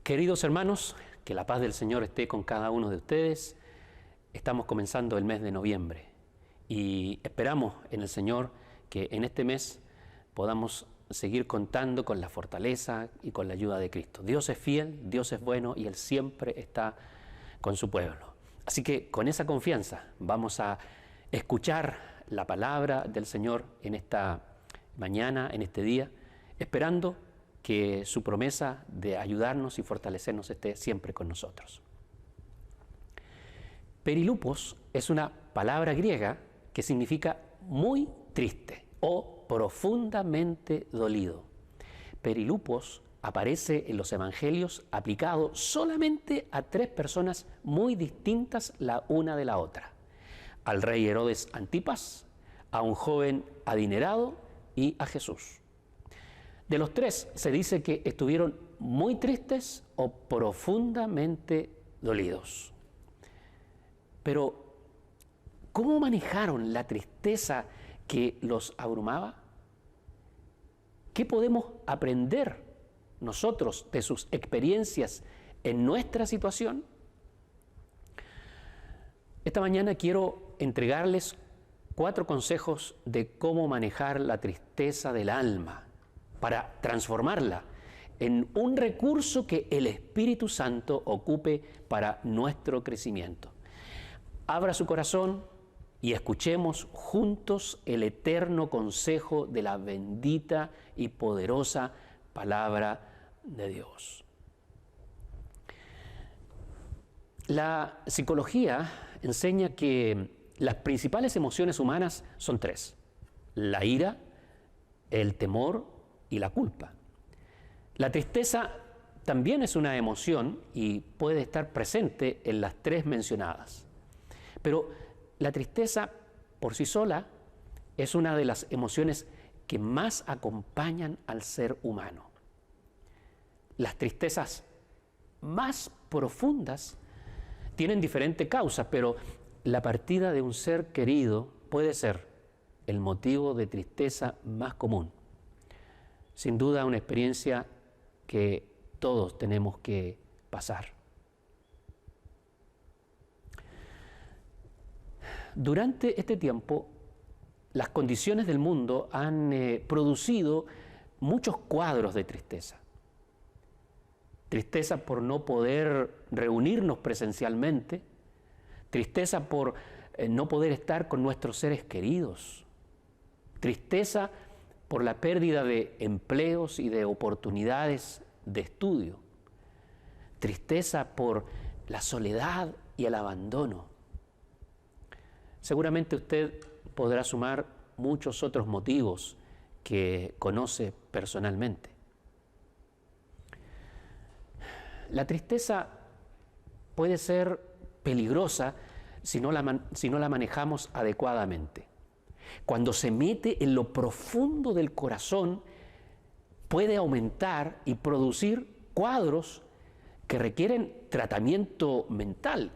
Queridos hermanos, que la paz del Señor esté con cada uno de ustedes. Estamos comenzando el mes de noviembre y esperamos en el Señor que en este mes podamos seguir contando con la fortaleza y con la ayuda de Cristo. Dios es fiel, Dios es bueno y Él siempre está con su pueblo. Así que con esa confianza vamos a escuchar la palabra del Señor en esta mañana, en este día, esperando que su promesa de ayudarnos y fortalecernos esté siempre con nosotros. Perilupos es una palabra griega que significa muy triste o profundamente dolido. Perilupos aparece en los evangelios aplicado solamente a tres personas muy distintas la una de la otra: al rey Herodes Antipas, a un joven adinerado y a Jesús. De los tres se dice que estuvieron muy tristes o profundamente dolidos. Pero, ¿cómo manejaron la tristeza que los abrumaba? ¿Qué podemos aprender nosotros de sus experiencias en nuestra situación? Esta mañana quiero entregarles 4 consejos de cómo manejar la tristeza del alma para transformarla en un recurso que el Espíritu Santo ocupe para nuestro crecimiento. Abra su corazón y escuchemos juntos el eterno consejo de la bendita y poderosa palabra de Dios. La psicología enseña que las principales emociones humanas son 3: la ira, el temor y la culpa. La tristeza también es una emoción y puede estar presente en las 3 mencionadas. Pero la tristeza por sí sola es una de las emociones que más acompañan al ser humano. Las tristezas más profundas tienen diferentes causas, pero la partida de un ser querido puede ser el motivo de tristeza más común. Sin duda, una experiencia que todos tenemos que pasar. Durante este tiempo, las condiciones del mundo han producido muchos cuadros de tristeza. Tristeza por no poder reunirnos presencialmente, tristeza por no poder estar con nuestros seres queridos, tristeza por la pérdida de empleos y de oportunidades de estudio, tristeza por la soledad y el abandono. Seguramente usted podrá sumar muchos otros motivos que conoce personalmente. La tristeza puede ser peligrosa si no la manejamos adecuadamente. Cuando se mete en lo profundo del corazón, puede aumentar y producir cuadros que requieren tratamiento mental.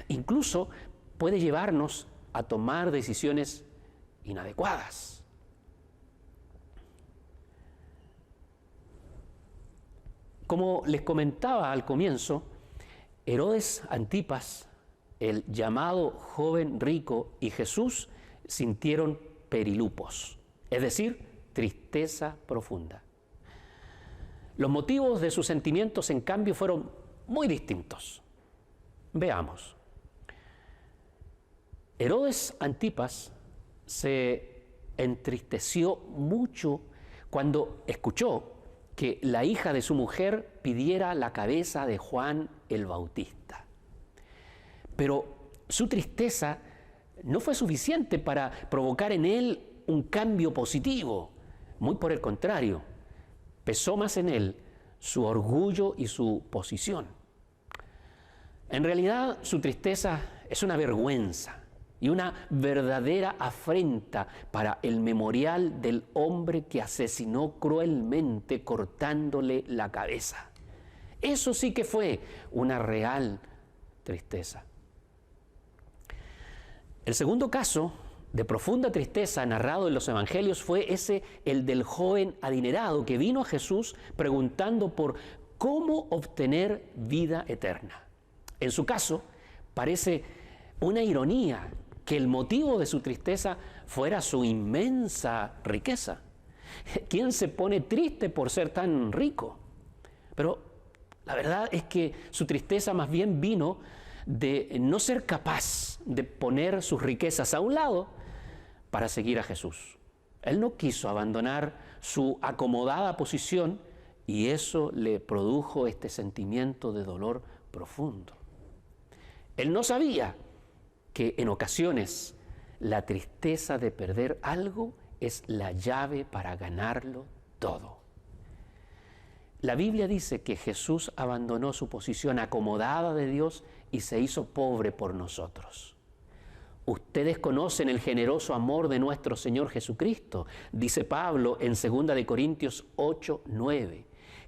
Incluso puede llevarnos a tomar decisiones inadecuadas. Como les comentaba al comienzo, Herodes Antipas, el llamado joven rico, y Jesús sintieron perilupos, es decir, tristeza profunda. Los motivos de sus sentimientos, en cambio, fueron muy distintos. Veamos. Herodes Antipas se entristeció mucho cuando escuchó que la hija de su mujer pidiera la cabeza de Juan el Bautista. Pero su tristeza no fue suficiente para provocar en él un cambio positivo. Muy por el contrario, pesó más en él su orgullo y su posición. En realidad, su tristeza es una vergüenza y una verdadera afrenta para el memorial del hombre que asesinó cruelmente cortándole la cabeza. Eso sí que fue una real tristeza. El segundo caso de profunda tristeza narrado en los evangelios fue el del joven adinerado que vino a Jesús preguntando por cómo obtener vida eterna. En su caso, parece una ironía que el motivo de su tristeza fuera su inmensa riqueza. ¿Quién se pone triste por ser tan rico? Pero la verdad es que su tristeza más bien vino de no ser capaz de poner sus riquezas a un lado para seguir a Jesús. Él no quiso abandonar su acomodada posición y eso le produjo este sentimiento de dolor profundo. Él no sabía que en ocasiones la tristeza de perder algo es la llave para ganarlo todo. La Biblia dice que Jesús abandonó su posición acomodada de Dios y se hizo pobre por nosotros. Ustedes conocen el generoso amor de nuestro Señor Jesucristo, dice Pablo en 2 Corintios 8:9.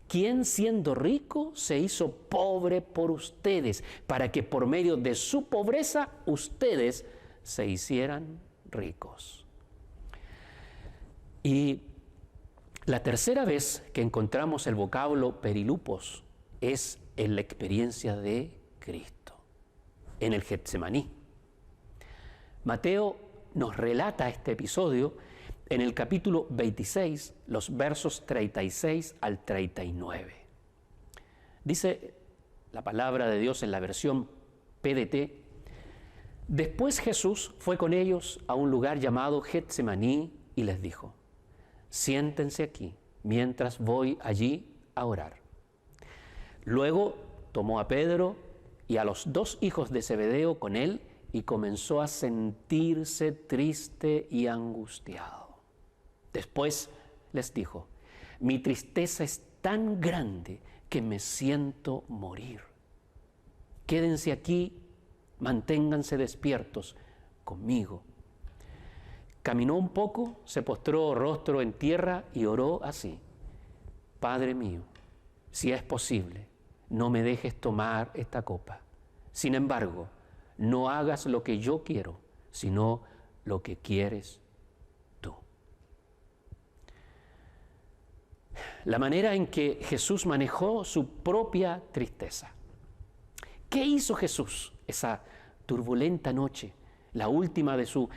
Quien siendo rico se hizo pobre por ustedes, para que por medio de su pobreza ustedes se hicieran ricos. Y la tercera vez que encontramos el vocablo perilupos es en la experiencia de Cristo, en el Getsemaní. Mateo nos relata este episodio en el capítulo 26, los versos 36 al 39. Dice la palabra de Dios en la versión PDT: Después Jesús fue con ellos a un lugar llamado Getsemaní y les dijo: siéntense aquí mientras voy allí a orar. Luego tomó a Pedro y a los 2 hijos de Zebedeo con él y comenzó a sentirse triste y angustiado. Después les dijo: mi tristeza es tan grande que me siento morir. Quédense aquí, manténganse despiertos conmigo. Caminó un poco, se postró rostro en tierra y oró así: Padre mío, si es posible, no me dejes tomar esta copa. Sin embargo, no hagas lo que yo quiero, sino lo que quieres tú. La manera en que Jesús manejó su propia tristeza. ¿Qué hizo Jesús esa turbulenta noche, la última de su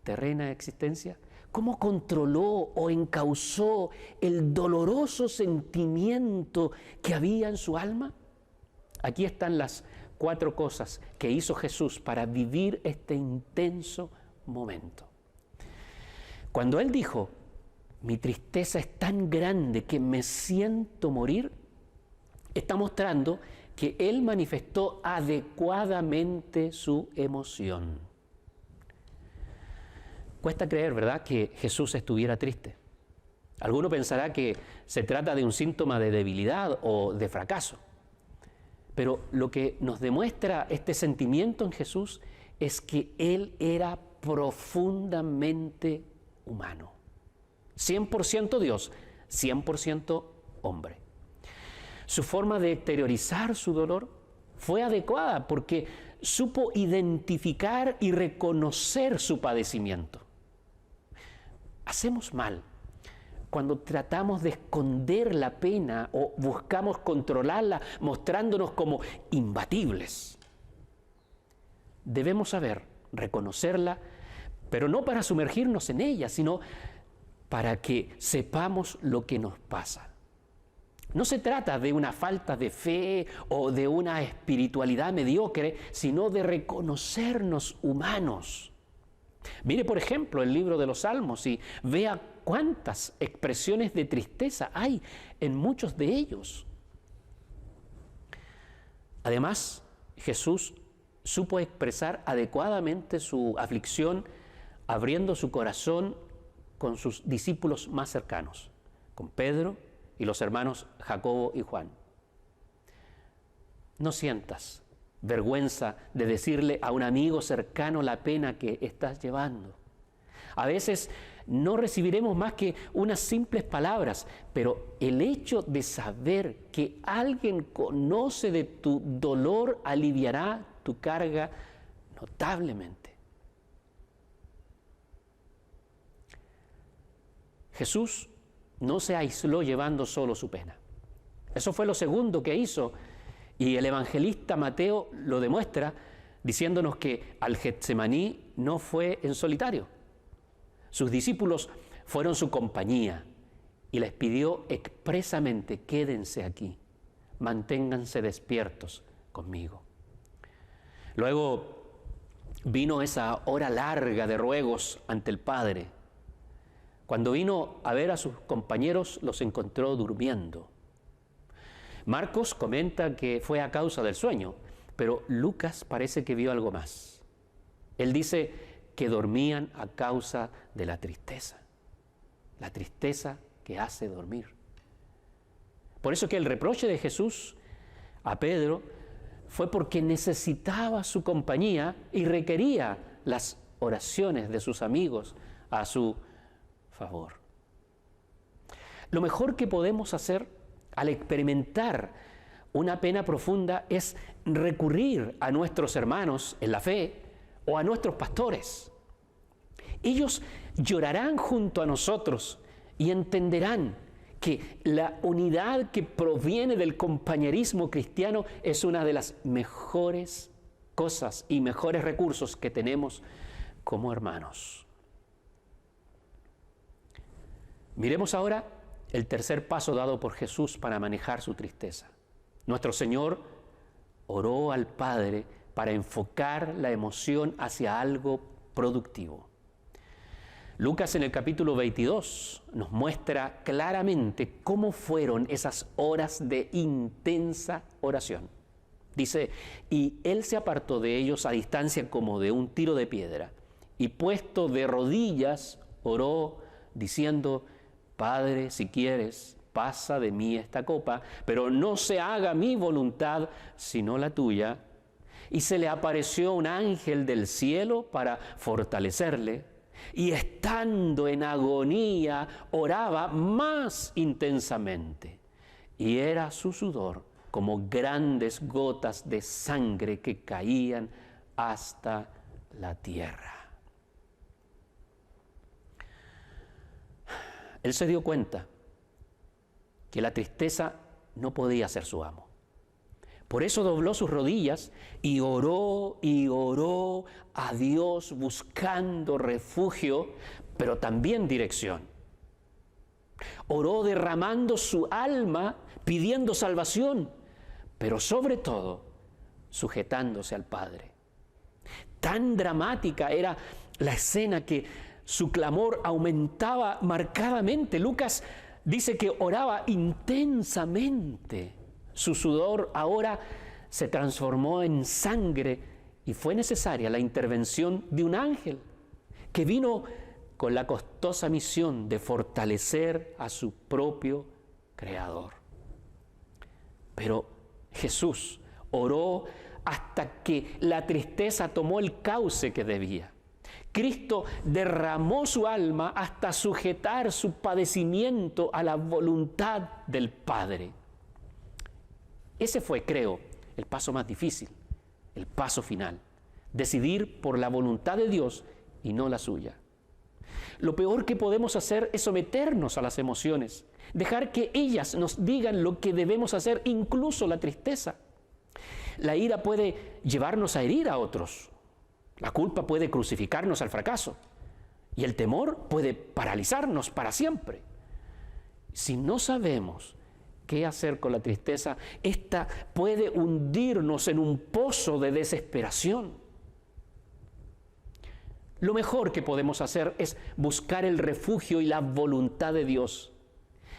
terrena existencia? ¿Cómo controló o encauzó el doloroso sentimiento que había en su alma? Aquí están las 4 cosas que hizo Jesús para vivir este intenso momento. Cuando Él dijo: mi tristeza es tan grande que me siento morir, está mostrando que Él manifestó adecuadamente su emoción. Cuesta creer, ¿verdad?, que Jesús estuviera triste. Alguno pensará que se trata de un síntoma de debilidad o de fracaso. Pero lo que nos demuestra este sentimiento en Jesús es que Él era profundamente humano. 100% Dios, 100% hombre. Su forma de exteriorizar su dolor fue adecuada porque supo identificar y reconocer su padecimiento. Hacemos mal cuando tratamos de esconder la pena o buscamos controlarla mostrándonos como imbatibles. Debemos saber reconocerla, pero no para sumergirnos en ella, sino para que sepamos lo que nos pasa. No se trata de una falta de fe o de una espiritualidad mediocre, sino de reconocernos humanos. Mire, por ejemplo, el libro de los Salmos y vea cuántas expresiones de tristeza hay en muchos de ellos. Además, Jesús supo expresar adecuadamente su aflicción, abriendo su corazón con sus discípulos más cercanos, con Pedro y los hermanos Jacobo y Juan. No sientas vergüenza de decirle a un amigo cercano la pena que estás llevando. A veces no recibiremos más que unas simples palabras, pero el hecho de saber que alguien conoce de tu dolor aliviará tu carga notablemente. Jesús no se aisló llevando solo su pena. Eso fue lo segundo que hizo. Y el evangelista Mateo lo demuestra diciéndonos que al Getsemaní no fue en solitario. Sus discípulos fueron su compañía y les pidió expresamente: quédense aquí, manténganse despiertos conmigo. Luego vino esa hora larga de ruegos ante el Padre. Cuando vino a ver a sus compañeros, los encontró durmiendo. Marcos comenta que fue a causa del sueño, pero Lucas parece que vio algo más. Él dice que dormían a causa de la tristeza que hace dormir. Por eso que el reproche de Jesús a Pedro fue porque necesitaba su compañía y requería las oraciones de sus amigos a su favor. Lo mejor que podemos hacer al experimentar una pena profunda es recurrir a nuestros hermanos en la fe o a nuestros pastores. Ellos llorarán junto a nosotros y entenderán que la unidad que proviene del compañerismo cristiano es una de las mejores cosas y mejores recursos que tenemos como hermanos. Miremos ahora el tercer paso dado por Jesús para manejar su tristeza. Nuestro Señor oró al Padre para enfocar la emoción hacia algo productivo. Lucas en el capítulo 22 nos muestra claramente cómo fueron esas horas de intensa oración. Dice: y él se apartó de ellos a distancia como de un tiro de piedra, y puesto de rodillas oró diciendo: Padre, si quieres, pasa de mí esta copa, pero no se haga mi voluntad sino la tuya. Y se le apareció un ángel del cielo para fortalecerle, y estando en agonía oraba más intensamente, y era su sudor como grandes gotas de sangre que caían hasta la tierra. Él se dio cuenta que la tristeza no podía ser su amo. Por eso dobló sus rodillas y oró a Dios buscando refugio, pero también dirección. Oró derramando su alma, pidiendo salvación, pero sobre todo sujetándose al Padre. Tan dramática era la escena que su clamor aumentaba marcadamente. Lucas dice que oraba intensamente. Su sudor ahora se transformó en sangre y fue necesaria la intervención de un ángel que vino con la costosa misión de fortalecer a su propio Creador. Pero Jesús oró hasta que la tristeza tomó el cauce que debía. Cristo derramó su alma hasta sujetar su padecimiento a la voluntad del Padre. Ese fue, creo, el paso más difícil, el paso final. Decidir por la voluntad de Dios y no la suya. Lo peor que podemos hacer es someternos a las emociones, dejar que ellas nos digan lo que debemos hacer, incluso la tristeza. La ira puede llevarnos a herir a otros. La culpa puede crucificarnos al fracaso y el temor puede paralizarnos para siempre. Si no sabemos qué hacer con la tristeza, esta puede hundirnos en un pozo de desesperación. Lo mejor que podemos hacer es buscar el refugio y la voluntad de Dios.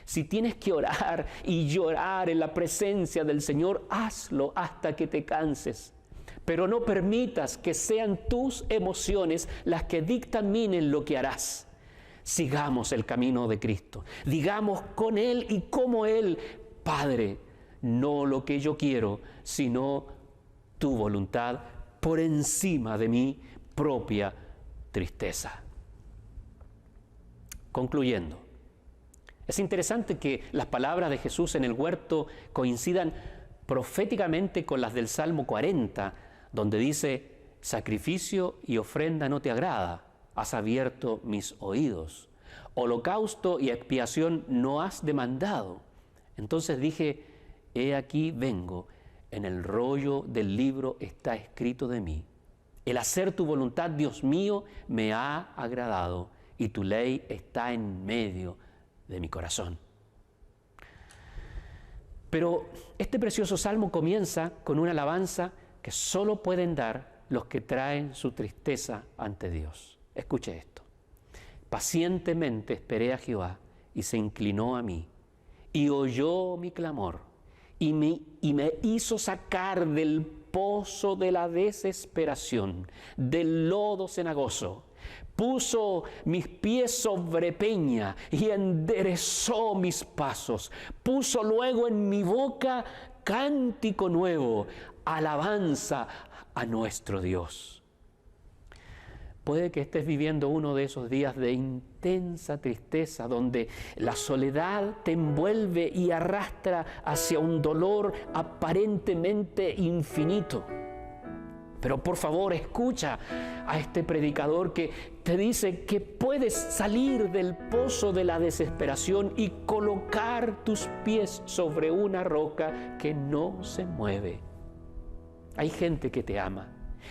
Si tienes que orar y llorar en la presencia del Señor, hazlo hasta que te canses. Pero no permitas que sean tus emociones las que dictaminen lo que harás. Sigamos el camino de Cristo. Digamos con Él y como Él: Padre, no lo que yo quiero, sino tu voluntad por encima de mi propia tristeza. Concluyendo, es interesante que las palabras de Jesús en el huerto coincidan proféticamente con las del Salmo 40, donde dice: sacrificio y ofrenda no te agrada, has abierto mis oídos. Holocausto y expiación no has demandado. Entonces dije: he aquí vengo, en el rollo del libro está escrito de mí. El hacer tu voluntad, Dios mío, me ha agradado, y tu ley está en medio de mi corazón. Pero este precioso salmo comienza con una alabanza que solo pueden dar los que traen su tristeza ante Dios. Escuche esto. Pacientemente esperé a Jehová y se inclinó a mí y oyó mi clamor y me hizo sacar del pozo de la desesperación, del lodo cenagoso. Puso mis pies sobre peña y enderezó mis pasos. Puso luego en mi boca cántico nuevo, alabanza a nuestro Dios. Puede que estés viviendo uno de esos días de intensa tristeza, donde la soledad te envuelve y arrastra hacia un dolor aparentemente infinito. Pero por favor, escucha a este predicador que te dice que puedes salir del pozo de la desesperación y colocar tus pies sobre una roca que no se mueve. Hay gente que te ama.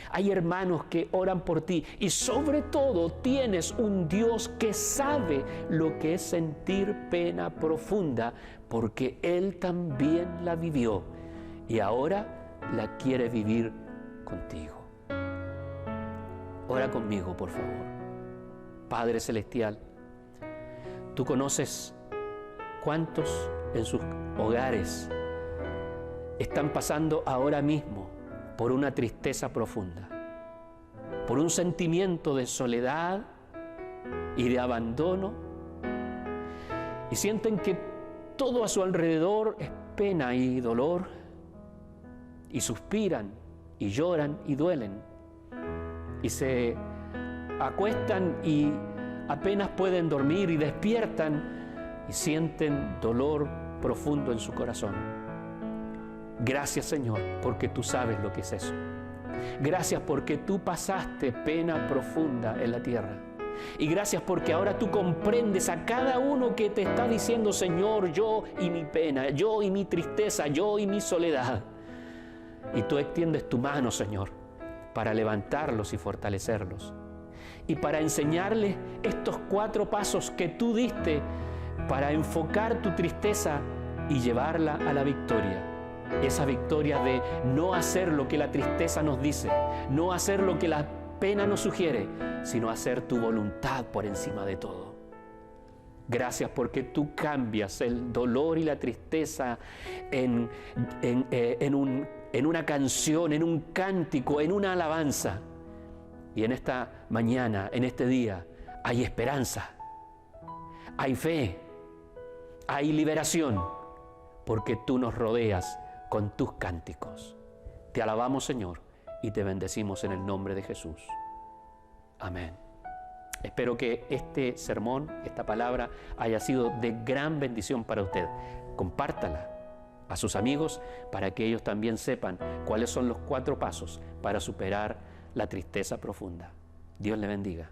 Hay hermanos que oran por ti y sobre todo tienes un Dios que sabe lo que es sentir pena profunda, porque Él también la vivió y ahora la quiere vivir contigo. Ora conmigo, por favor. Padre Celestial, tú conoces cuántos en sus hogares están pasando ahora mismo por una tristeza profunda, por un sentimiento de soledad y de abandono, y sienten que todo a su alrededor es pena y dolor, y suspiran y lloran y duelen, y se acuestan y apenas pueden dormir y despiertan y sienten dolor profundo en su corazón. Gracias, Señor, porque tú sabes lo que es eso. Gracias porque tú pasaste pena profunda en la tierra. Y gracias porque ahora tú comprendes a cada uno que te está diciendo, Señor, yo y mi pena, yo y mi tristeza, yo y mi soledad. Y tú extiendes tu mano, Señor, para levantarlos y fortalecerlos. Y para enseñarles estos 4 pasos que tú diste para enfocar tu tristeza y llevarla a la victoria. Esa victoria de no hacer lo que la tristeza nos dice, no hacer lo que la pena nos sugiere, sino hacer tu voluntad por encima de todo. Gracias porque tú cambias el dolor y la tristeza en una canción, en un cántico, en una alabanza. Y en esta mañana, en este día, hay esperanza, hay fe, hay liberación, porque tú nos rodeas con tus cánticos. Te alabamos, Señor, y te bendecimos en el nombre de Jesús. Amén. Espero que este sermón, esta palabra, haya sido de gran bendición para usted. Compártala a sus amigos para que ellos también sepan cuáles son los 4 pasos para superar la tristeza profunda. Dios le bendiga.